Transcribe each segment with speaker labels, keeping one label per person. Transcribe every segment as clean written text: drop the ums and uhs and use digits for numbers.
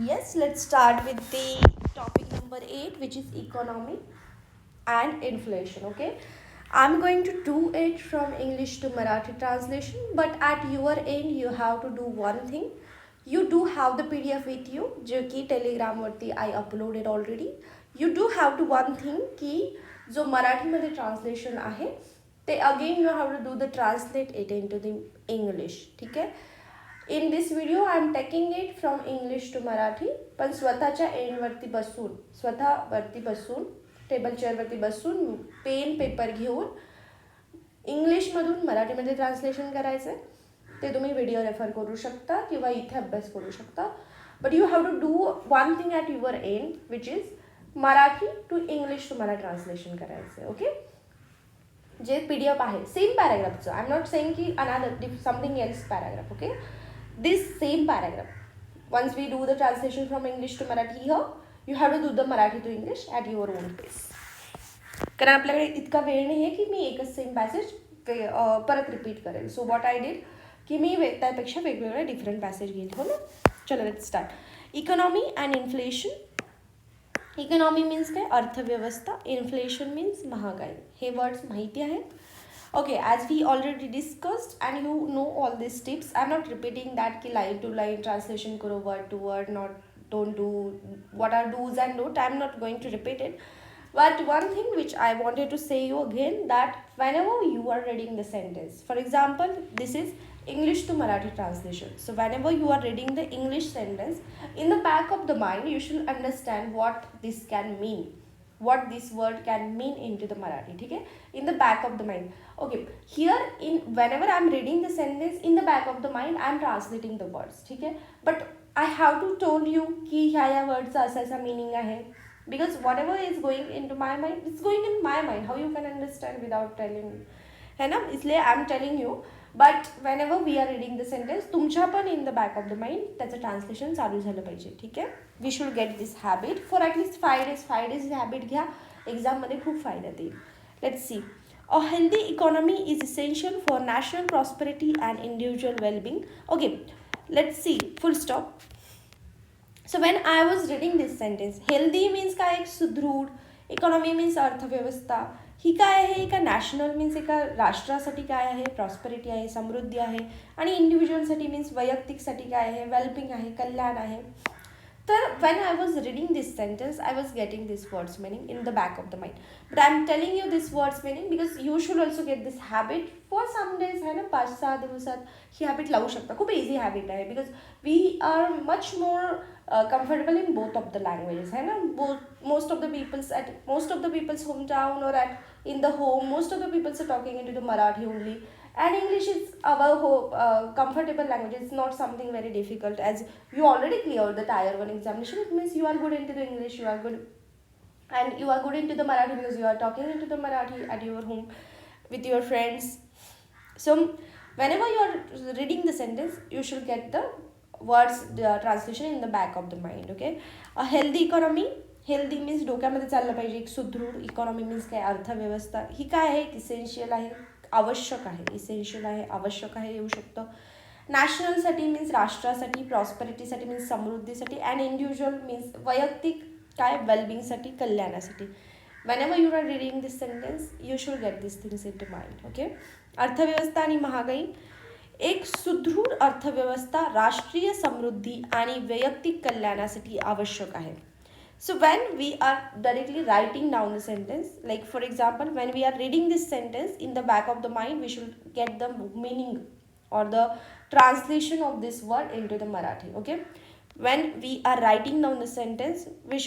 Speaker 1: Yes, let's start with the topic number 8, which is economy and inflation. Okay, I'm going to do it from English to Marathi translation, but at your end, you have to do one thing. You do have the PDF with you, जो कि Telegram वरती I uploaded already. You do have to one thing की जो मराठीमध्ये translation आहे ते again you have to do the translate it into the English. ठीक आहे. In this video I am taking it from English to Marathi, पण स्वतःच्या एंडवरती बसून स्वतःवरती बसून टेबल चेअरवरती बसून पेन पेपर घेऊन इंग्लिशमधून मराठीमध्ये ट्रान्सलेशन करायचं आहे. ते तुम्ही व्हिडिओ रेफर करू शकता किंवा इथे अभ्यास करू शकता. But you have to do one thing at your end which is Marathi to English तुम्हाला ट्रान्सलेशन करायचं आहे. ओके, जे पी डी एफ आहे सेम पॅराग्राफचं, आय एम नॉट सेइंग की another something else paragraph. Okay, this same paragraph, once we do the translation from English to Marathi here, you have to do the Marathi to English at your own pace. कारण आपल्याकडे इतका वेळ नाही आहे की मी एकच same passage परत repeat करेल. सो वॉट आय डिड की मी त्यापेक्षा वेगवेगळे डिफरंट पॅसेज घेईल. हो ना, चलो let's start. Economy and inflation. Economy means काय, अर्थव्यवस्था. इन्फ्लेशन मीन्स महागाई. हे वर्ड्स माहिती आहेत. Okay, as we already discussed and you know all these tips, I'm not repeating that ki line to line translation karo, word to word, not don't do what are do's and don't. I'm not going to repeat it. But one thing which I wanted to say you again, that whenever you are reading the sentence, for example, this is English to Marathi translation. So whenever you are reading the English sentence, in the back of the mind, you should understand what this can mean, what this word can mean into the Marathi. ठीक है, in the back of the mind. Okay, here in whenever I am reading the sentence, in the back of the mind I am translating the words. ठीक है, but I have to told you कि ह्या words असा असा meaning आहे, because whatever is going into my mind, it's going in my mind. How you can understand without telling me, है ना, इसलिए I am telling you. But whenever we are reading the sentence, तुमच्या पण in the back of the mind त्याचं translation चालू झालं पाहिजे. ठीक आहे, we should get this habit for at least 5 days habit घ्या, एक्झाममध्ये खूप फायद्यात येईल. Let's see. A healthy economy is essential for national prosperity and individual well-being. Okay, let's see. Full stop. So when I was reading this sentence, healthy means काय, एक सुदृढ. Economy means अर्थव्यवस्था. ही काय आहे, एका नॅशनल मीन्स एका राष्ट्रासाठी काय आहे, प्रॉस्पेरिटी आहे, समृद्धी आहे. आणि इंडिव्हिज्युअलसाठी मीन्स वैयक्तिकसाठी काय आहे, वेलबिंग आहे, कल्याण आहे. तर when I was reading this sentence, I was getting this words meaning in the back of the mind. But I am telling you this words meaning because you should also get this habit for some days. है ना, 5-6 दिवसात ही habit लावू शकता. खूप easy habit आहे, because we are much more comfortable in both of the languages. है ना, most of the people's hometown or at in the home, most of the people are talking into the Marathi only. And English is our comfortable language. It's not something very difficult, as you already cleared the tier 1 examination. It means you are good into the English, you are good, and you are good into the Marathi because you are talking into the Marathi at your home with your friends. So whenever you are reading the sentence, you should get the words translation in the back of the mind. Okay, a healthy economy. Healthy means डोक्यामध्ये चाललं पाहिजे, एक सुदृढ. Economy means काय, अर्थव्यवस्था. ही काय आहे, essential आहे, आवश्यक आहे. इसेन्शियल आहे, आवश्यक आहे येऊ शकतं. नॅशनलसाठी मीन्स राष्ट्रासाठी, प्रॉस्पेरिटीसाठी मीन्स समृद्धीसाठी. अँड इंडिव्हिज्युअल मीन्स वैयक्तिक काय, वेलबिंगसाठी, कल्याणासाठी. whenever you are reading this sentence, you should get these things into mind. Okay, अर्थव्यवस्था आणि महागाई. एक सुदृढ अर्थव्यवस्था राष्ट्रीय समृद्धी आणि वैयक्तिक कल्याणासाठी आवश्यक आहे. So when we are directly writing down the sentence, like for example, when we are reading this sentence, in the back of the mind, we should get the meaning or the translation of this word into the Marathi. Okay, when we are writing down the sentence, we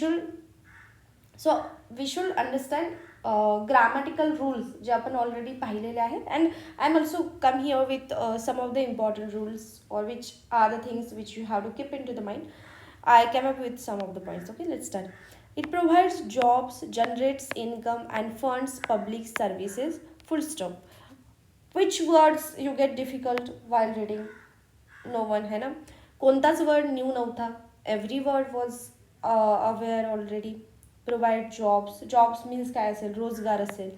Speaker 1: should understand grammatical rules जे आपण already पाहिलेले आहेत. and I'm also come here with some of the important rules, or which are the things which you have to keep into the mind. I came up with some of the points. Okay, let's start. It provides jobs, generates income, and funds public services. Full stop. Which words you get difficult while reading? No one, है ना. कोणताच word new नव्हता. Every word was aware already. Provide jobs. Jobs means काय असेल, रोजगार असेल.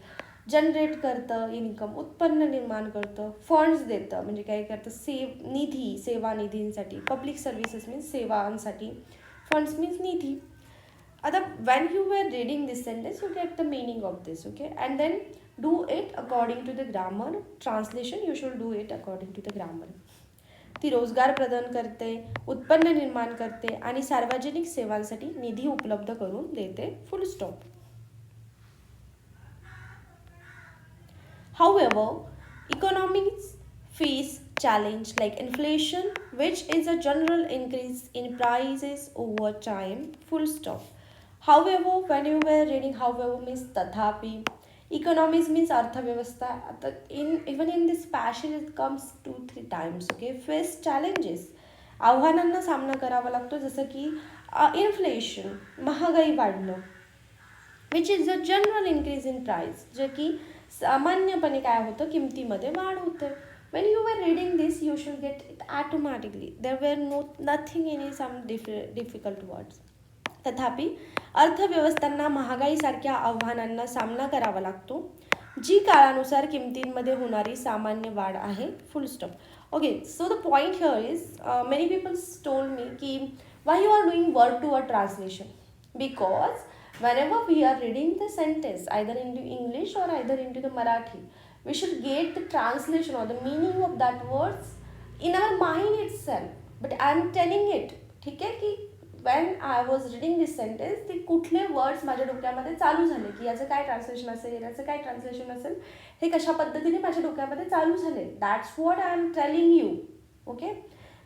Speaker 1: Generate करतं income, उत्पन्न निर्माण करतं. फंड्स देतं म्हणजे काय करतं, निधी, सेवा निधींसाठी. पब्लिक सर्व्हिसेस मीन्स सेवांसाठी. Funds means nidhi. When you were reading this sentence, you get the meaning of this, okay? And then do it according to the grammar. Translation, you should do it according to the grammar. ती रोजगार प्रदान करते, उत्पन्न निर्माण करते आणि सार्वजनिक सेवांसाठी निधी उपलब्ध करून देते. Full stop. However, economies face challenge like inflation, which is a general increase in prices over time. Full stop. However, when you were reading however means tathapi, economies means अर्थव्यवस्था. Even in this passage it comes 2-3 times. Okay, face challenges, आव्हानांना सामना करावा लागतो, जसं की inflation, महागाई वाढणं, which is a general increase in price, जे की सामान्यपणे काय होतं, किमतीमध्ये वाढ होते. When you were reading this you should get it automatically. There were nothing in some difficult words. तथापि अर्थव्यवस्थांना महागाईसारख्या आव्हानांना सामना करावा लागतो, जी काळानुसार किमतींमध्ये होणारी सामान्य वाढ आहे. Full stop. Okay, so the point here is many peoples told me की why you are doing word to word translation, because whenever we are reading the sentence either into English or either into the Marathi, we should get the translation or the meaning of that words in our mind itself. But I am telling it, ठीक आहे, की when I was reading this sentence, ते कुठले words माझ्या डोक्यामध्ये चालू झाले, की याचं काय ट्रान्सलेशन असेल, याचं काय ट्रान्सलेशन असेल, हे कशा पद्धतीने माझ्या डोक्यामध्ये चालू झाले. That's what I M telling you. Okay,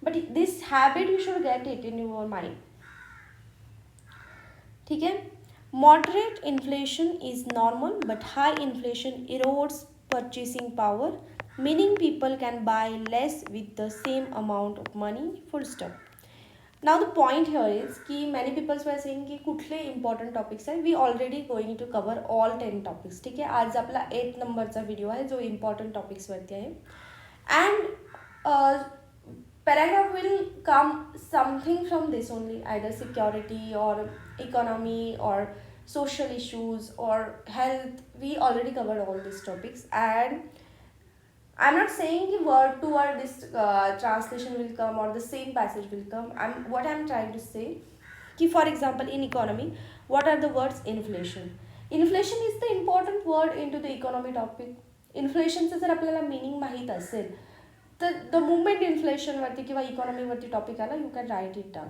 Speaker 1: but this habit you should get it in your mind. ठीक आहे. Moderate inflation is normal, but high inflation erodes purchasing power, meaning people can buy less with the same amount of money. Full stop. Now the point here is कि many people were saying कि कुठले important topics आहे. We already going to cover all 10 topics. ठीक आहे. आज आपला 8 नंबरचा video आहे जो important topics वरती आहे. And paragraph will come something from this only, either security or economy or social issues or health. We already covered all these topics, and I'm not saying word to word this translation will come or the same passage will come. What I'm trying to say कि for example in economy, what are the words? Inflation. Inflation is the important word into the economy topic. इन्फ्लेशनचं जर आपल्याला meaning माहीत असेल तर the movement इन्फ्लेशनवरती किंवा इकॉनॉमीवरती topic आला, you can right it down.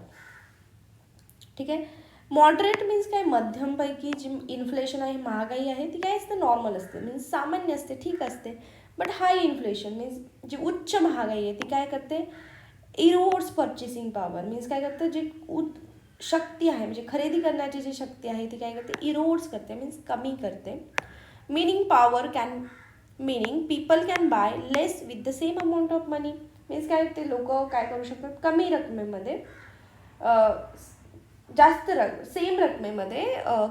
Speaker 1: ठीक आहे. मॉडरेट मीन्स काय, मध्यमपैकी जी इन्फ्लेशन आहे, महागाई आहे, ती काय असते, नॉर्मल असते, मीन्स सामान्य असते, ठीक असते. बट हाय इन्फ्लेशन मीन्स जी उच्च महागाई आहे ती काय करते, इरोड्स पर्चेसिंग पॉवर, मीन्स काय करते, जी शक्ती आहे म्हणजे खरेदी करण्याची जी शक्ती आहे ती काय करते, इरोड्स करते, मीन्स कमी करते. Meaning power can, meaning people can buy less with the same amount of money, means काय, ते लोक काय करू शकतात, कमी रकमेमध्ये जास्त सेम रकमेमध्ये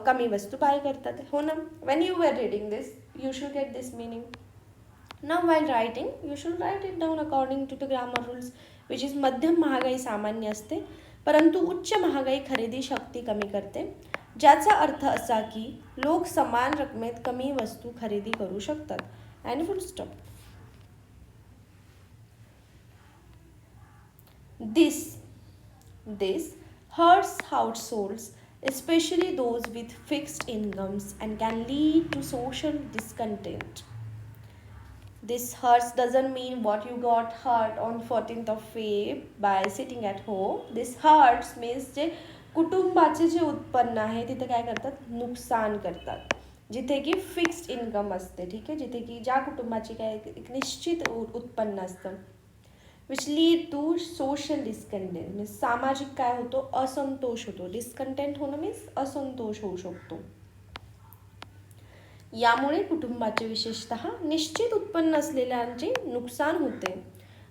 Speaker 1: कमी वस्तू बाय करतात. हो ना. When you were reading this you should get this meaning. Now while writing you should write it down according to the grammar rules, which is मध्यम महागाई सामान्य असते, परंतु उच्च महागाई खरेदी शक्ती कमी करते, ज्याचा अर्थ असा की लोक समान रकमेत कमी वस्तू खरेदी करू शकतात. And full stop. This hurts households, especially those with fixed incomes, and can lead to social discontent. This hurts doesn't mean what you got hurt on 14th of Feb by sitting at home. This hurts means जे कुटुंबाचे जे उत्पन्न आहे तिथे काय करतात, नुकसान करतात, जिथे की फिक्स्ड इन्कम असते. ठीक आहे. जिथे की ज्या कुटुंबाची काय एक निश्चित उत्पन्न असतं, which lead to social discontent, means सामाजिक काय होतो, असंतोष होतो. डिस्कंटेंट होणं मीन्स असंतोष होऊ शकतो. यामुळे कुटुंबाचे विशेषतः निश्चित उत्पन्न असलेल्यांचे नुकसान होते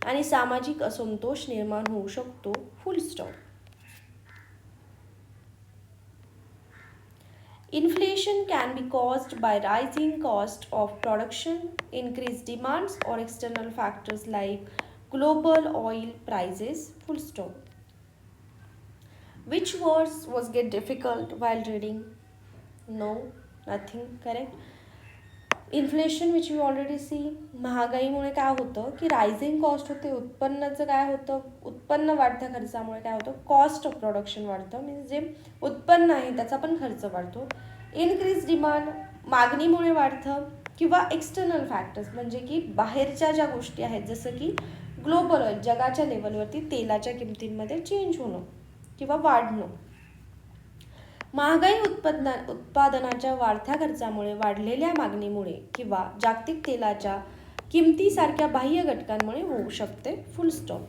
Speaker 1: आणि सामाजिक असंतोष निर्माण होऊ शकतो. Full stop. Inflation can be caused by rising cost of production, increased demands, or external factors like global oil prices. Full stop. Which words was get difficult while reading? No, nothing. Correct. Inflation which you already see. महागाईमुळे काय होतं की rising cost होते. उत्पन्नाचं काय होतं, उत्पन्न वाढत्या खर्चामुळे काय होतं, कॉस्ट ऑफ प्रोडक्शन वाढतं. मीन्स जे उत्पन्न आहे त्याचा पण खर्च वाढतो. इनक्रीज डिमांड, मागणीमुळे वाढतं. किंवा एक्सटर्नल फॅक्टर्स म्हणजे की बाहेरच्या ज्या गोष्टी आहेत, जसं की ग्लोबल ऑइल, जगाच्या लेवलवरती तेलाच्या किमतींमध्ये चेंज होणं किंवा वाढणं. महागाई उत्पादनाच्या वाढत्या खर्चामुळे, वाढलेल्या मागणीमुळे किंवा जागतिक तेलाच्या किमतीसारख्या बाह्य घटकांमुळे होऊ शकते. Full stop.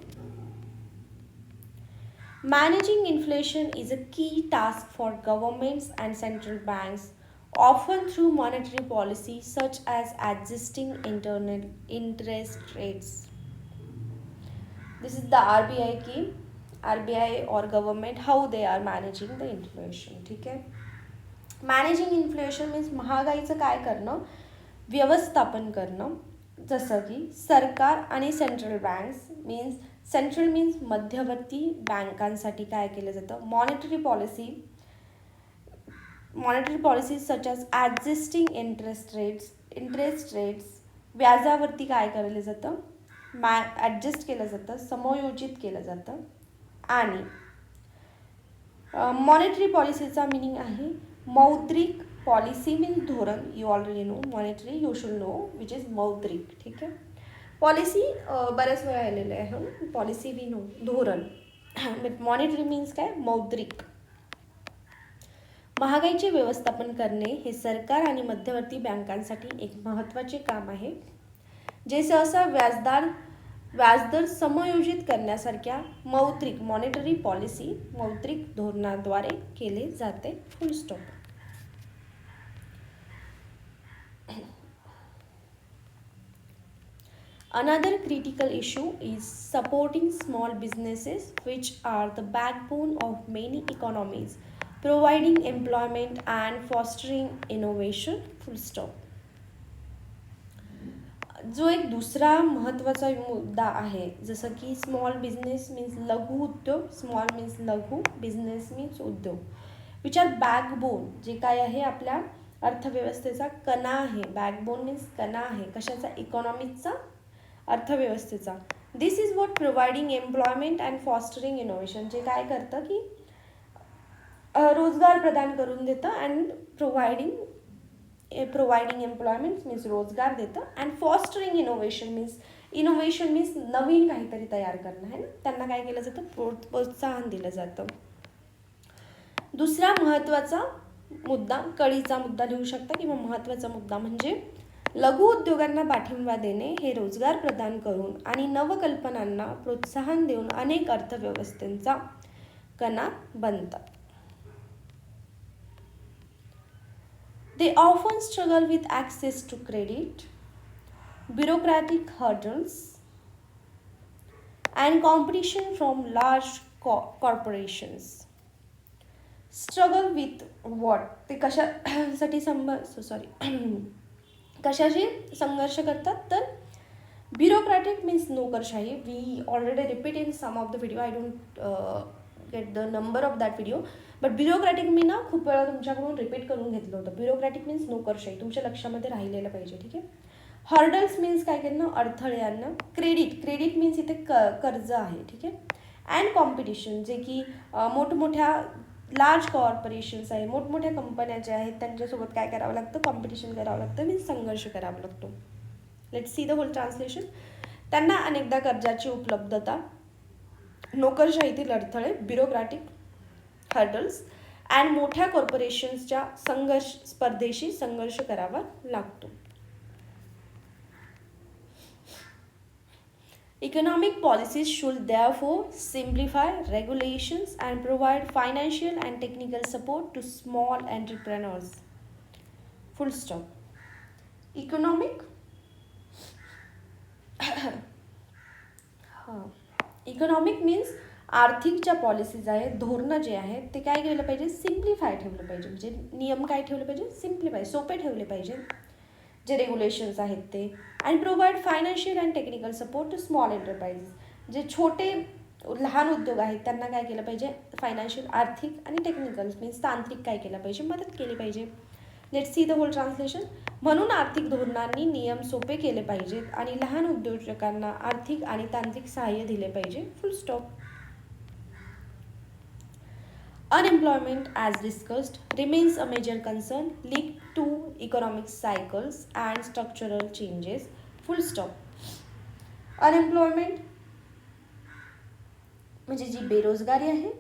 Speaker 1: Managing inflation is a key task for governments and central banks, often through monetary policy such as adjusting internal interest rates. This is the RBI key. RBI or government, how they are managing the inflation. ठीक आहे. Managing inflation means महागाईचं काय करणं, व्यवस्थापन करणं. जसं की सरकार आणि central banks, means central means मध्यवर्ती बँकांसाठी काय केलं जातं, monetary policies such as adjusting interest rates, व्याजावरती काय केलं जातं, ॲडजस्ट केलं जातं, समायोजित केलं जातं. आणि मॉनिटरी पॉलिसीचा मिनिंग आहे मौद्रिक. पॉलिसी मीन्स धोरण, you already know. Monetary you should know which is मौद्रिक. ठीक आहे. पॉलिसी बऱ्याच वेळा आलेलं आहे. पॉलिसी वी नो, धोरण. मॉनिटरी मीन्स काय, मौद्रिक. महागाईचे व्यवस्थापन करणे हे सरकार आणि मध्यवर्ती बँकांसाठी एक महत्त्वाचे काम आहे, जे सहसा व्याजदर समायोजित करण्यासारख्या मौद्रिक मॉनिटरी पॉलिसी, मौद्रिक धोरणाद्वारे केले जाते. Full stop. Another critical issue is supporting small businesses, which are the backbone of many economies, providing employment and fostering innovation. Full stop. जो एक दुसरा महत्त्वाचा मुद्दा आहे, जसं की स्मॉल बिझनेस मीन्स लघु उद्योग. स्मॉल मीन्स लघु, बिझनेस मीन्स उद्योग. विच आर बॅकबोन, जे काय आहे आपल्या अर्थव्यवस्थेचा कणा आहे. बॅकबोन मीन्स कणा आहे. कशाचा, इकॉनॉमिकचा, अर्थव्यवस्थेचा. This is what providing employment and fostering innovation, जे काय करतं की रोजगार प्रदान करून देतं. अँड प्रोव्हाइडिंग एम्प्लॉयमेंट मीन्स रोजगार देतं. अँड फॉस्टरिंग इनोव्हेशन मीन्स नवीन काहीतरी तयार करणं आहे ना, त्यांना काय केलं जातं, प्रोत्साहन दिलं जातं. दुसरा महत्त्वाचा मुद्दा, कळीचा मुद्दा लिहू शकता किंवा महत्त्वाचा मुद्दा म्हणजे लघु उद्योगांना पाठिंबा देणे, हे रोजगार प्रदान करून आणि नवकल्पनांना प्रोत्साहन देऊन अनेक अर्थव्यवस्थेचा कणा बनतात. They often struggle with access to credit, bureaucratic hurdles, and competition from large corporations. Struggle with what? ते कशासाठी कशाशी संघर्ष करतात, तर ब्युरोक्रॅटिक मीन्स नोकरशाही. We already repeat in some of the video. I don't get the number of that video, but bureaucratic मी ना खूप वेळा तुमच्याकडून रिपीट करून घेतलं होतं. ब्युरोक्रॅटिक मीन्स नोकरशाही, तुमच्या लक्षामध्ये राहिलेलं पाहिजे. ठीक आहे. हर्डल्स मीन्स काय करणं, अडथळ्यांना. क्रेडिट मीन्स इथे कर्ज आहे. ठीक आहे. अँड कॉम्पिटिशन, जे की मोठमोठ्या लार्ज कॉर्पोरेशन्स आहे, मोठमोठ्या कंपन्या ज्या आहेत त्यांच्यासोबत काय करावं लागतं, कॉम्पिटिशन करावं लागतं, मीन्स संघर्ष करावा लागतो. Let's see the whole translation. त्यांना अनेकदा कर्जाची उपलब्धता, नोकरशाहीतील अडथळे, ब्युरोक्रॅटिक हर्डल्स अँड मोठ्या कॉर्पोरेशन्सच्या स्पर्धेशी संघर्ष करावा लागतो. Economic policies should therefore simplify regulations and provide financial and technical support to small entrepreneurs. Full stop. Economic economic means आर्थिक ज्या पॉलिसीज आहेत, धोरणं जे आहेत ते काय केलं पाहिजे, सिम्प्लिफाय ठेवलं पाहिजे. म्हणजे नियम काय ठेवले पाहिजे, सिम्प्लिफाय, सोपे ठेवले पाहिजे जे रेग्युलेशन्स आहेत ते. And provide financial and technical support to small enterprises, जे छोटे लहान उद्योग आहेत त्यांना काय केलं पाहिजे, फायनान्शियल, आर्थिक आणि टेक्निकल मीन्स तांत्रिक काय केलं पाहिजे, मदत केली पाहिजे. Let's see the whole translation. म्हणून आर्थिक धोरणांनी नियम सोपे केले पाहिजेत आणि लहान उद्योजकांना आर्थिक आणि तांत्रिक सहाय्य दिले पाहिजे. Full stop. Unemployment, as discussed, remains a major concern linked to economic cycles and structural changes. Full stop. Unemployment म्हणजे जी बेरोजगारी आहे,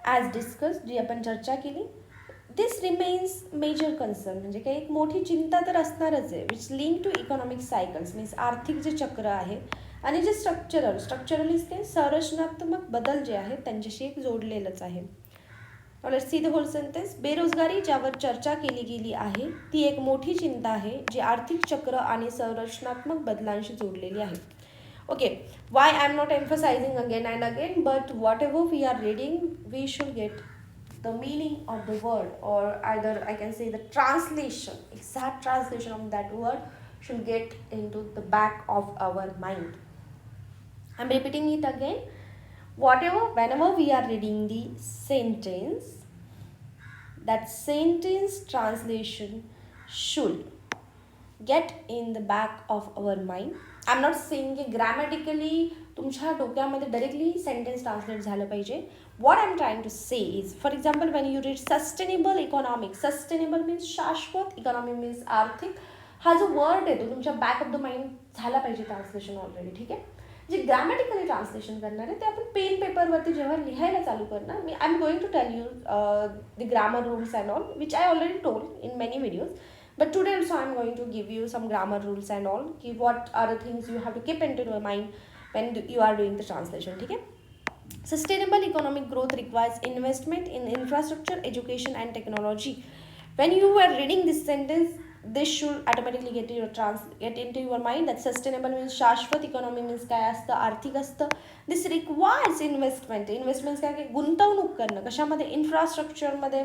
Speaker 1: ॲज डिस्कस, जी आपण चर्चा केली, दिस रिमेन्स मेजर कन्सर्न म्हणजे काही एक मोठी चिंता तर असणारच आहे, which link to economic cycles means आर्थिक जे चक्र आहे आणि जे स्ट्रक्चरल इज ते संरचनात्मक बदल जे आहेत त्यांच्याशी एक जोडलेलंच आहे. Let's see the whole sentence. बेरोजगारी ज्यावर चर्चा केली गेली आहे ती एक मोठी चिंता आहे जी आर्थिक चक्र आणि संरचनात्मक बदलांशी जोडलेली आहे. Okay, why I'm not emphasizing again and again, but whatever we are reading, we should get the meaning of the word, or either I can say the translation, exact translation of that word should get into the back of our mind. I'm repeating it again. Whenever we are reading the sentence, that sentence translation should get in the back of our mind. I am not saying की grammatically तुमच्या डोक्यामध्ये directly sentence translate झालं पाहिजे. What I am trying to say is, for example when you read sustainable economic, sustainable means शाश्वत, economy means आर्थिक, हा जो word आहे तो तुमच्या बॅक ऑफ द माइंड झाला पाहिजे ट्रान्सलेशन ऑलरेडी. ठीक आहे. जे ग्रॅमॅटिकली ट्रान्सलेशन करणार आहे ते आपण पेन पेपरवरती जेव्हा लिहायला चालू करणार, मी I am going to tell you the grammar rules and all which I already told in many videos. But today also I am going to give you some grammar rules and all. What are the things you have to keep into your mind when you are doing the translation. Okay? Sustainable economic growth requires investment in infrastructure, education and technology. When you are reading this sentence, this should automatically get into your mind that sustainable means शाश्वत, economy means काय असतं, आर्थिक असतं. This requires investment. Investments काय, गुंतवणूक करणं कशामध्ये, इन्फ्रास्ट्रक्चरमध्ये.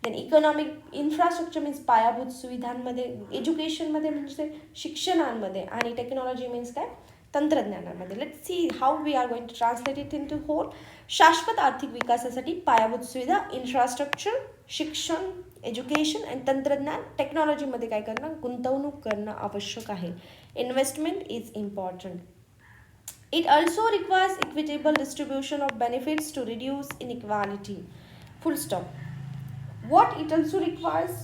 Speaker 1: Then economic infrastructure means पायाभूत सुविधांमध्ये, एज्युकेशनमध्ये म्हणजे शिक्षणांमध्ये, आणि टेक्नॉलॉजी मीन्स काय, तंत्रज्ञानामध्ये. Let's see how we are going to translate it into whole. शाश्वत आर्थिक विकासासाठी पायाभूत सुविधा, इन्फ्रास्ट्रक्चर, शिक्षण, एज्युकेशन आणि तंत्रज्ञान, टेक्नॉलॉजीमध्ये काय करणं, गुंतवणूक करणं आवश्यक आहे. Investment is important. It also requires equitable distribution of benefits to reduce inequality. Full stop. What it also requires?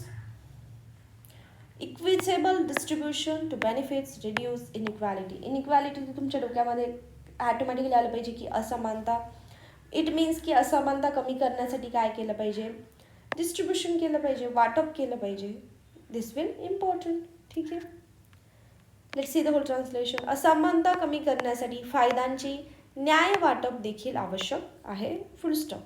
Speaker 1: Equitable distribution to benefits, reduce inequality. Inequality तुमच्या डोक्यामध्ये ऑटोमॅटिकली आलं पाहिजे की असमानता. इट मीन्स की असमानता कमी करण्यासाठी काय केलं पाहिजे, डिस्ट्रीब्युशन केलं पाहिजे, वाटप केलं पाहिजे. This will important. ठीक आहे. Let's see the whole translation. असमानता कमी करण्यासाठी फायद्यांची न्याय वाटप देखील आवश्यक आहे. Full stop.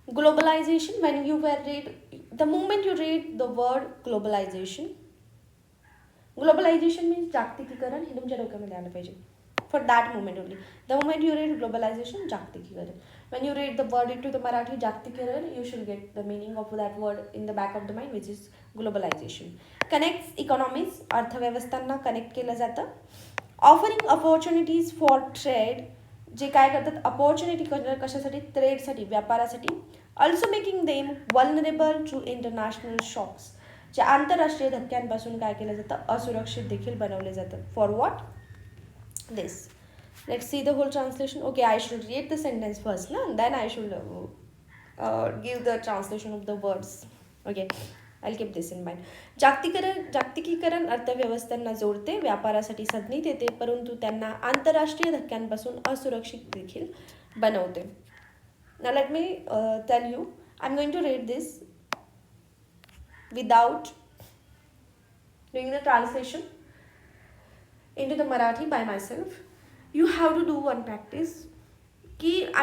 Speaker 1: Globalization, when you were read, the moment you read the word globalization means जागतिकीकरण, हे तुमच्या डोक्यामध्ये आलं पाहिजे. For that moment only. The moment you read globalization, जागतिकीकरण. When you read the word into the Marathi जागतिकीकरण, you should get the meaning of that word in the back of the mind, which is globalization. Connects economies, अर्थव्यवस्थांना connect केलं जातं. Offering opportunities for trade, जे काय करतात, opportunity कशासाठी, ट्रेडसाठी, व्यापारासाठी. Also making them vulnerable to international shocks, जे आंतरराष्ट्रीय धक्क्यांपासून काय केलं जातं, असुरक्षित देखील बनवले जातं. For what this. Let's see the whole translation. Okay, I should read the sentence first ना, then I should give the translation of the words. Okay, I keep this in mind. जागतिकीकरण अर्थव्यवस्थांना जोडते, व्यापारासाठी संधी देते, परंतु त्यांना आंतरराष्ट्रीय धक्क्यांपासून असुरक्षित देखील बनवते. Now let me tell you, I'm going to read this without doing the translation into the Marathi by myself. You have to do one practice.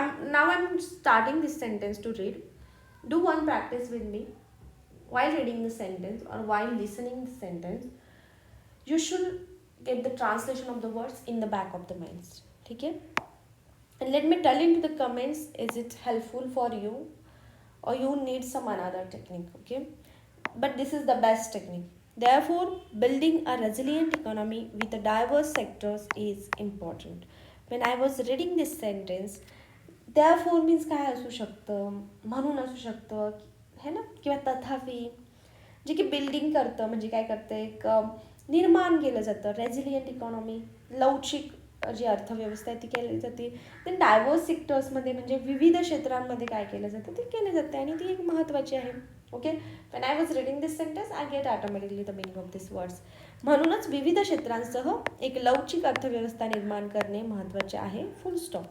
Speaker 1: I'm starting this sentence to read. Do one practice with me. While reading the sentence or while listening the sentence, you should get the translation of the words in the back of the minds. Okay? And let me tell into the comments, is it helpful for you or you need some another technique. Okay? But this is the best technique. Therefore, building a resilient economy with the diverse sectors is important. When I was reading this sentence, four means काय असू शकतं, म्हणून असू शकतं है ना, किंवा तथापि, जे की बिल्डिंग करतं, म्हणजे काय करतं, एक निर्माण केलं जातं. रेझिलियंट इकॉनॉमी, लवचिक जी अर्थव्यवस्था आहे ती केली जाते. देन डायव्हर्स सेक्टर्समध्ये, म्हणजे विविध क्षेत्रांमध्ये काय केलं जातं ते केले जाते, आणि ती एक महत्त्वाची आहे. Okay, when I was reading this sentence I get automatically the meaning of this words. म्हणूनच विविध क्षेत्रांसह एक लवचिक अर्थव्यवस्था निर्माण करणे महत्त्वाचे आहे. Full stop.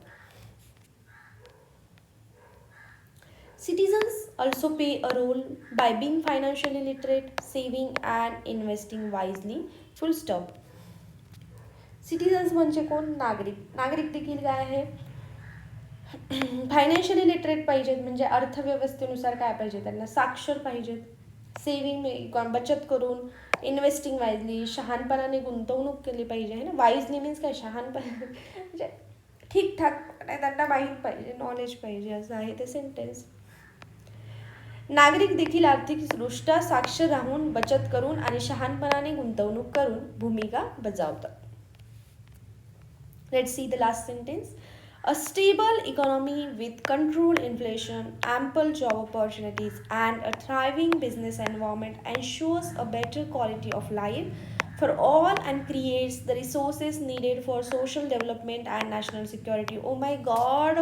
Speaker 1: Citizens also play a role by being financially literate, saving and investing wisely. Full stop. Citizens म्हणजे कोण? नागरिक. नागरिक देखील काय आहे? फायनान्शियली लिटरेट पाहिजेत, म्हणजे अर्थव्यवस्थेनुसार काय पाहिजे त्यांना? साक्षर पाहिजेत. सेविंग, बचत करून, इन्व्हेस्टिंग वाईजली, शहाणपणाने गुंतवणूक केली पाहिजे आहे ना. वाईजली मीन्स काय? शहाणपणा म्हणजे ठीकठाक त्यांना माहीत पाहिजे, नॉलेज पाहिजे, असं आहे ते सेंटेन्स. नागरिक देखील आर्थिकदृष्ट्या साक्षर राहून, बचत करून आणि शहाणपणाने गुंतवणूक करून भूमिका बजावतात. Let's see the last sentence. A stable economy with controlled inflation, ample job opportunities, and a thriving business environment ensures a better quality of life for all and creates the resources needed for social development and national security. Oh my god,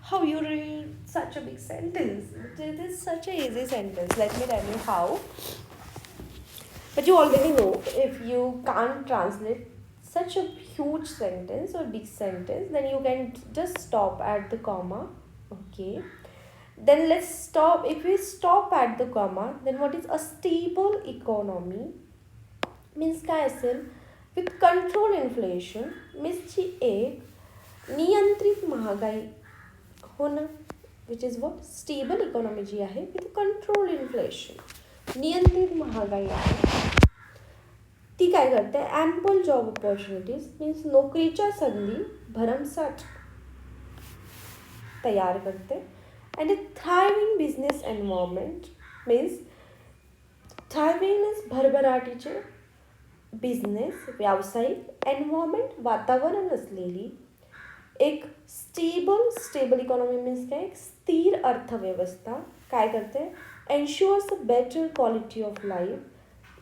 Speaker 1: how you read such a big sentence. It is such a easy sentence. Let me tell you how. But you already know, if you can't translate such a huge sentence or big sentence, then you can just stop at the comma. Okay. Then let's stop. If we stop at the comma, then what is a stable economy? Means काय असेल? With control inflation means जी एक नियंत्रित महागाई हो ना, which is what? Stable economy जी आहे with control inflation, नियंत्रित महागाई आहे. ती काय करते? ॲम्पल जॉब ऑपॉर्च्युनिटीज मीन्स नोकरीच्या संधी भरमसाठ तयार करते. And a thriving business environment means thriving means भरभराटीचे बिझनेस, व्यावसायिक एन्व्हायरमेंट, वातावरण असलेली एक स्टेबल इकॉनॉमी मीन्स काय? एक स्थिर अर्थव्यवस्था काय करते? Ensures a better quality of life,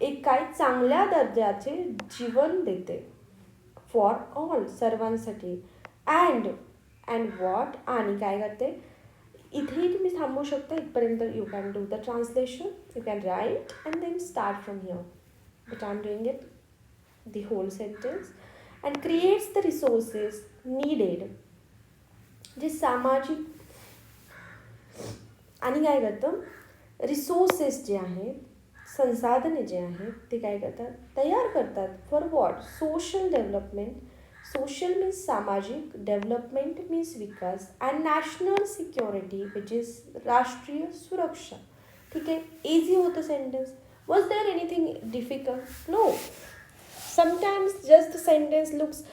Speaker 1: एक काय? चांगल्या दर्जाचे जीवन देते फॉर ऑल, सर्वांसाठी. अँड वॉट, आणि काय करते? इथेही तुम्ही थांबू शकता, इथपर्यंत you can do the translation, you can write and then start from here, but I am doing it the whole sentence. And creates the resources needed, जे सामाजिक, आणि काय करतं? रिसोर्सेस जे आहेत, संसाधने जे आहेत ते काय करतात? तयार करतात. For what? Social development. Social means सामाजिक, डेव्हलपमेंट मीन्स विकास, and national security which is राष्ट्रीय सुरक्षा. ठीक आहे, इझी होतं sentence. Was there anything difficult? No. Sometimes just the sentence looks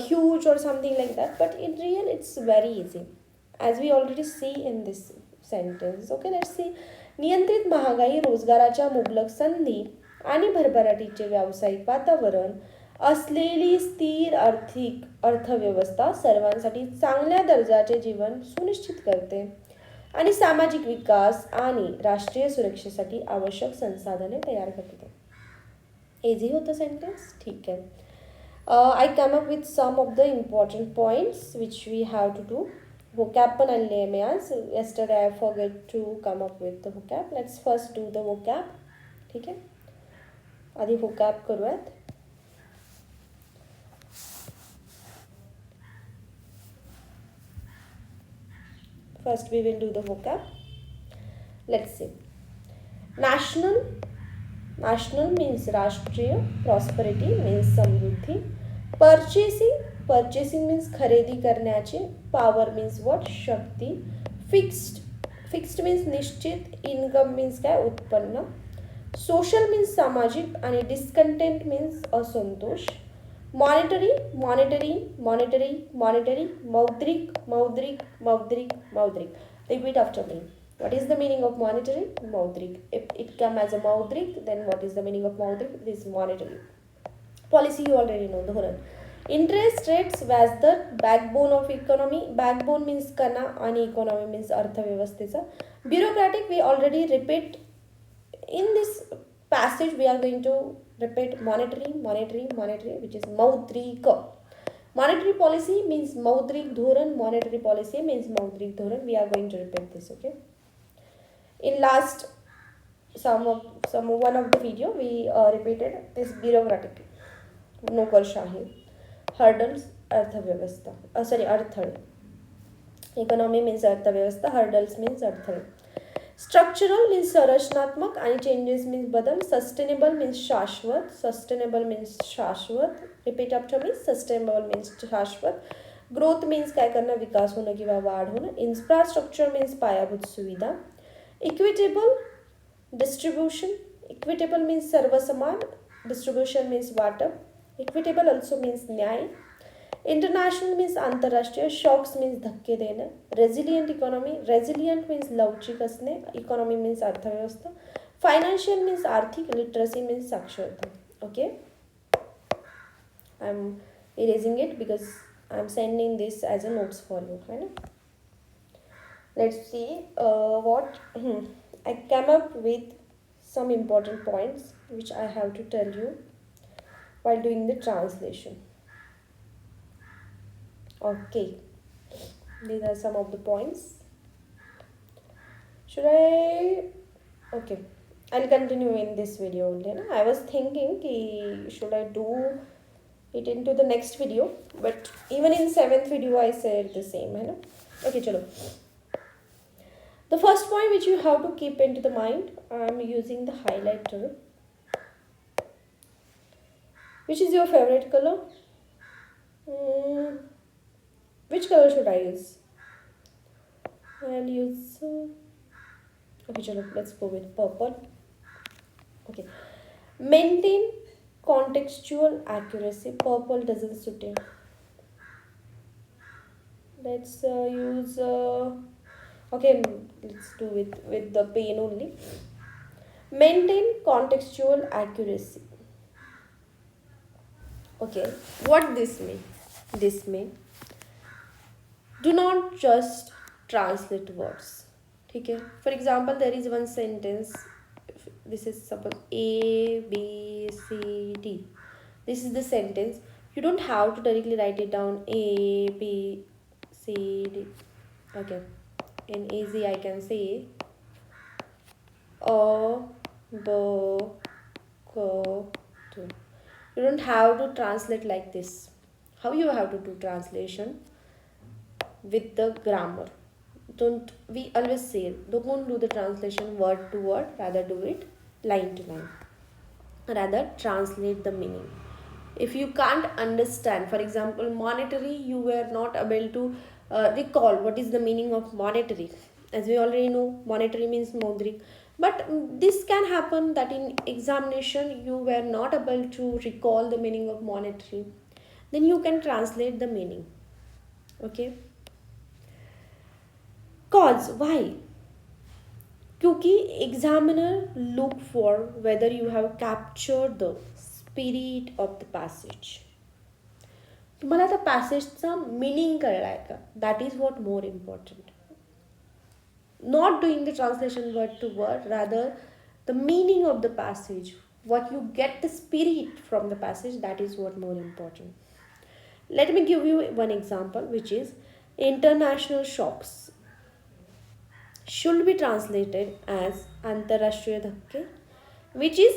Speaker 1: huge or something like that, but in real it's very easy, as we already see in this sentence. Okay, let's see. नियंत्रित महागाई, रोजगाराच्या मुबलक संधी आणि भरभराटीचे व्यावसायिक वातावरण असलेली स्थिर अर्थव्यवस्था सर्वांसाठी चांगल्या दर्जाचे जीवन सुनिश्चित करते आणि सामाजिक विकास आणि राष्ट्रीय सुरक्षेसाठी आवश्यक संसाधने तयार करते. इझी होतं सेंटेन्स. ठीक आहे. I come up with some of the important points which we have to do. Vocab पण आणले आहे मी आज. Yesterday I forgot to come up with the vocab. Let's first do the vocab. ठीक आहे, आधी vocab करूयात. First we will do the vocab. Let's see. National means राष्ट्रीय. Prosperity means समृद्धी. Purchasing means खरेदी करण्याची. Power means what? शक्ती. Fixed means निश्चित. Income means काय? उत्पन्न. Social means सामाजिक, आणि discontent means असंतोष. Monetary, मौद्रिक. Repeat after me. What is the meaning of monetary? Maudrik. If it come as a maudrik, then what is the meaning of maudrik? It is monetary. Policy you already know, धोरण. Interest rates as the backbone of economy. Backbone means kana and economy means अर्थव्यवस्थेचा. Bureaucratic we already repeat in this passage. We are going to repeat monetary, which is मौद्रिक. Monetary policy means मौद्रिक धोरण. Monetary policy means मौद्रिक धोरण. We are going to repeat this. Okay. In last some one of the video we repeated this bureaucratic नोकरशाही hurdles अर्थव्यवस्था sorry अडथळे economy means अर्थव्यवस्था hurdles means अडथळे structural means संरचनात्मक आणि changes means बदल sustainable means शाश्वत repeat after me sustainable means शाश्वत growth means काय करणं विकास होणं किंवा वाढ होणं infrastructure means पायाभूत सुविधा equitable distribution equitable means सर्वसमान distribution means वाटप equitable also means न्याय international means आंतरराष्ट्रीय shocks means धक्के देणं resilient economy resilient means लवचिक असणे economy means अर्थव्यवस्था financial means आर्थिक literacy means साक्षरता okay I'm erasing it because I'm sending this as a notes for you है ना let's see what I came up with some important points which I have to tell you while doing the translation. Okay, these are some of the points. Should I? Okay, I'll continue in this video only. Na? I was thinking ki should I do it into the next video, but even in 7th video I said the same. Hai na? Okay, chalo. The first point which you have to keep into the mind, I am using the highlighter. Which is your favorite color? Which color should I use? I'll use. Okay, chalo, let's go with purple. Okay. Maintain contextual accuracy. Purple doesn't suit it. Let's use. Okay, let's do it with the pen only. Maintain contextual accuracy. Okay, what this mean? This mean do not just translate words. Okay, for example, there is one sentence. This is suppose A, B, C, D. This is the sentence. You don't have to directly write it down A, B, C, D. Okay. In easy I can say A, B, K, T. You don't have to translate like this. How you have to do translation? With the grammar. Don't we always say don't do the translation word to word, rather do it line to line. Rather translate the meaning. If you can't understand, for example, monetary, you were not able to recall what is the meaning of monetary. As we already know, monetary means modrik. But this can happen that in examination you were not able to recall the meaning of monetary. Then you can translate the meaning. Okay. Cause why? क्योंकि examiner look for whether you have captured the spirit of the passage. तुम्हाला त्या पॅसेजचा meaning कळलाय का that is what more important not doing the translation word to word rather the meaning of the passage what you get the spirit from the passage, that is what more important. Let me give you one example, which is international shocks should be translated as antarashtriya dhakke, which is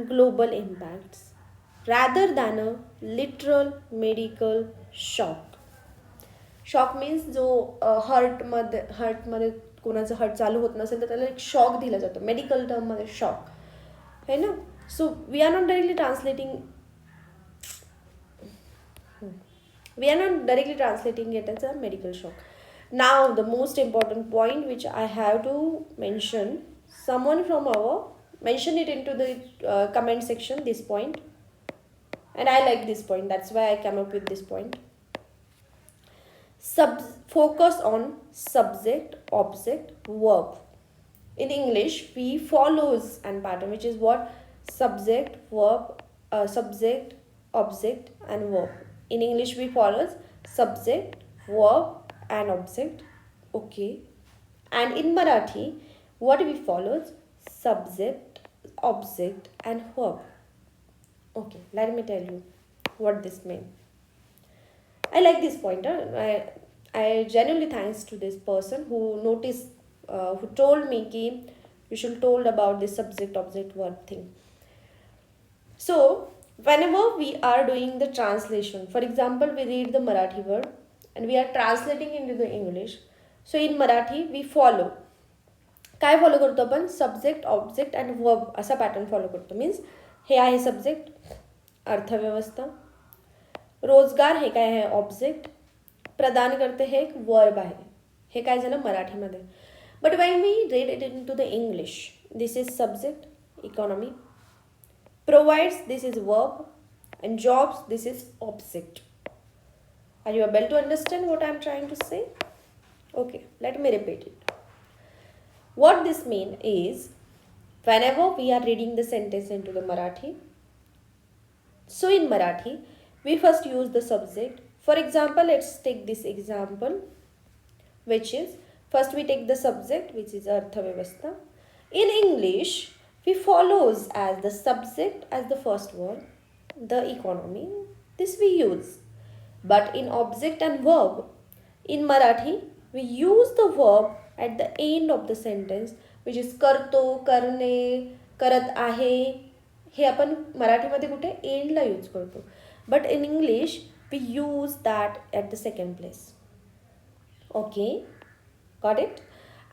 Speaker 1: global impacts rather than a literal medical shock. Shock means जो हर्टमध्ये कोणाचं hurt चालू होत नसेल तर त्याला एक shock दिला जातो मेडिकल टर्ममध्ये शॉक है ना. So we are not directly translating it as a medical shock. Now the most important point which I have to mention, someone from our mention it into the comment section, this point, and I like this point, that's why I came up with this point. Focus on subject, object, verb. In English we follows and pattern, which is what subject, verb, subject, object and verb. In English we follows subject, verb and object. Okay. And in Marathi, what we follows subject, object and verb. Okay, let me tell you what this means. I like this pointer. I genuinely thanks to this person who noticed, who told me कि you should told about this subject object verb thing. So whenever we are doing the translation, for example, we read the Marathi word and we are translating into the English. So in Marathi we follow. काय follow करतो आपण subject object and verb असा pattern follow करतो means हे आहे subject अर्थव्यवस्था रोजगार हे काय आहे ऑब्जेक्ट प्रदान करते हे एक वर्ब आहे हे काय झालं मराठीमध्ये but when we read it into the English this is subject economy provides this is verb and jobs this is object. Are you able to understand what I am trying to say? Okay, let me repeat it. What this means is whenever we are reading the sentence into the Marathi, so in Marathi we first use the subject. For example, let's take this example, which is first we take the subject which is Arthavyavastha. In English we follows as the subject as the first word, the economy. This we use. But in object and verb, in Marathi, we use the verb at the end of the sentence, which is करतो, करणे, करत आहे. हे आपण मराठीमध्ये कुठे एंडला use करतो. But in English, we use that at the second place. Okay, got it?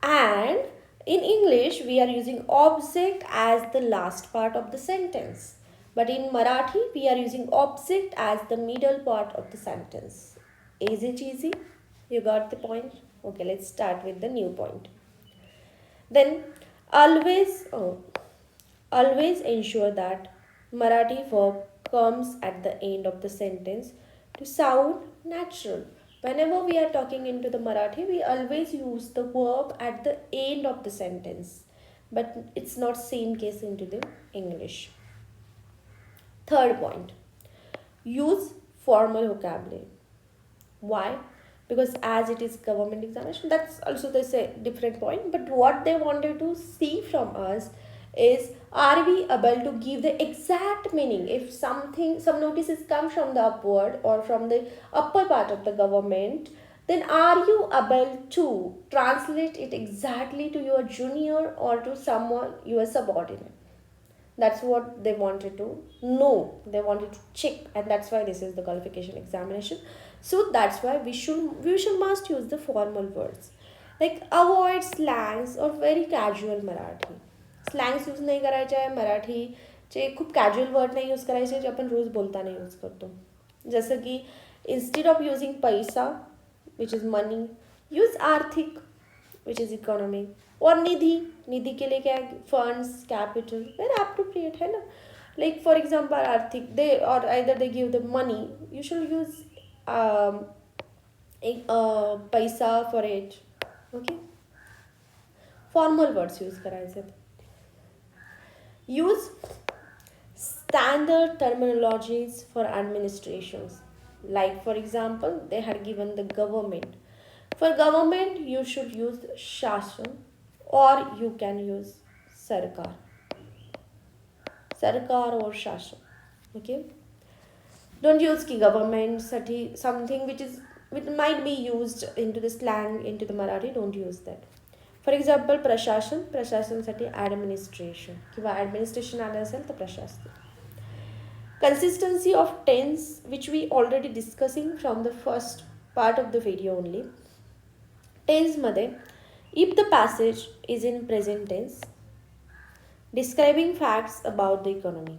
Speaker 1: And in English, we are using object as the last part of the sentence. But in Marathi, we are using object as the middle part of the sentence. Is it easy? You got the point? Okay, let's start with the new point. Then, always ensure that Marathi verb comes at the end of the sentence to sound natural. Whenever we are talking into the Marathi, we always use the verb at the end of the sentence. But it's not same case into the English. Third point. Use formal vocabulary. Why? Because as it is government examination, that's also the different point. But what they wanted to see from us is, are we able to give the exact meaning? If some notices come from the upward or from the upper part of the government, then are you able to translate it exactly to your junior or to someone, your subordinate? That's what they wanted to know. They wanted to check, and that's why this is the qualification examination. So that's why we should must use the formal words. Like avoid slangs or very casual Marathi. Slangs use नाही करायचे आहे मराठीचे खूप casual word नाही use करायचे जे आपण रोज बोलताना use करतो जसं की इन्स्टेड ऑफ युझिंग पैसा विच इज मनी यूज आर्थिक विच इज इकॉनॉमी और निधि के लिए क्या है फंड्स कैपिटल वेरी अप्रोप्रिएट है ना लाइक फॉर एग्जाम्पल आर्थिक दे और either they give the money you should use paisa for it okay formal words use करायचे Use standard terminologies for administrations. Like for example, they had given the government. For government, you should use shashan or you can use sarkar. Sarkar or shashan. Okay. Don't use ki government something which might be used into the slang into the Marathi. Don't use that. For example प्रशासनासाठी administration किंवा administration आलं असेल तर प्रशासन consistency of tense which we already discussing from the first part of the video only टेन्समध्ये if the passage is in present tense describing facts about the economy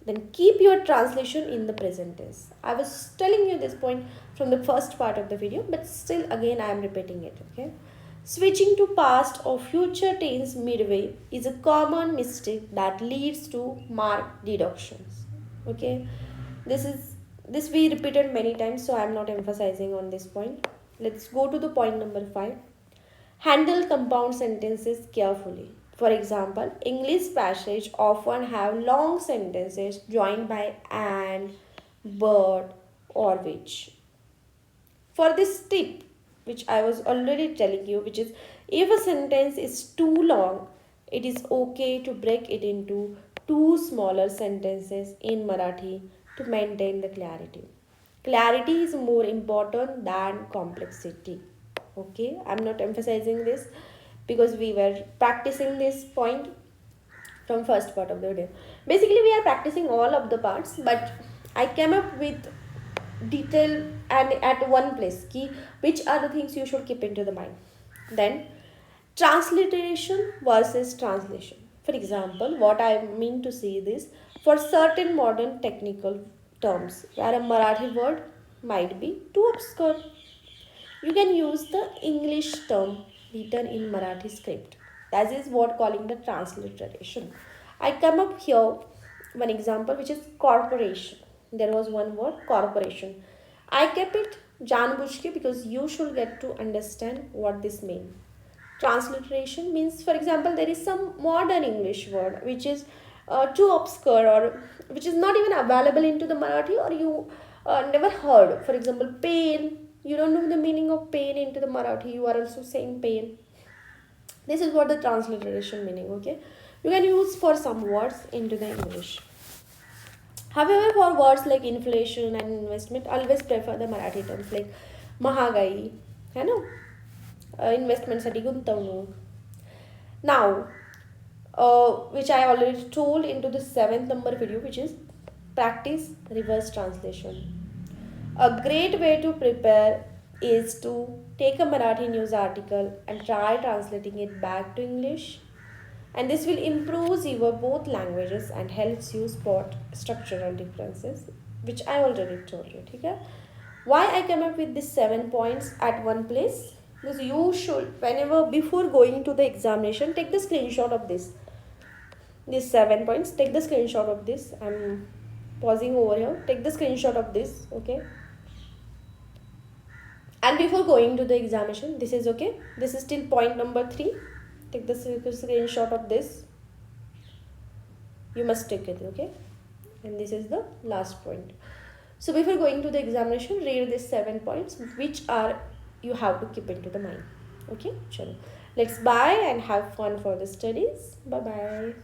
Speaker 1: then keep your translation in the present tense. I was telling you this point from the first part of the video, but still again I am repeating it, okay? Switching to past or future tense midway is a common mistake that leads to mark deductions. Okay, this we repeated many times, so I am not emphasizing on this point. Let's go to the point number 5. Handle compound sentences carefully. For example, English passage often have long sentences joined by and, but, or which. For this tip, which I was already telling you, which is if a sentence is too long, it is okay to break it into two smaller sentences in Marathi to maintain the clarity. Clarity is more important than complexity. Okay, I'm not emphasizing this because we were practicing this point from first part of the video. Basically, we are practicing all of the parts, but I came up with detail and at one place key which are the things you should keep into the mind. Then transliteration versus translation. For example, what I mean to say this, for certain modern technical terms where a Marathi word might be too obscure, you can use the English term written in Marathi script. That is what calling the transliteration. I come up here one example which is corporation. There was one word corporation. I kept it janbushki because you should get to understand what this means. Transliteration means, for example, there is some modern English word which is too obscure or which is not even available into the Marathi, or you never heard. For example, pain. You don't know the meaning of pain into the Marathi. You are also saying pain. This is what the transliteration meaning. Okay, you can use for some words into the English. However, for words like inflation and investment, always prefer the Marathi terms like महागाई, है ना, इन्व्हेस्टमेंटसाठी गुंतवणूक. Now, which I already told into the 7th number video, which is practice reverse translation. A great way to prepare is to take a Marathi news article and try translating it back to English. And this will improve your both languages and helps you spot structural differences, which I already told you. Okay? Why I came up with these 7 points at one place? Because you should, whenever before going to the examination, take the screenshot of this. These 7 points, take the screenshot of this. I'm pausing over here. Take the screenshot of this, okay? And before going to the examination, this is okay. This is still point number 3. Take the screenshot of this. You must take it, okay? And this is the last point. So before going to the examination, read these 7 points, which are you have to keep into the mind. Okay, chalo. Let's bye and have fun for the studies. Bye bye.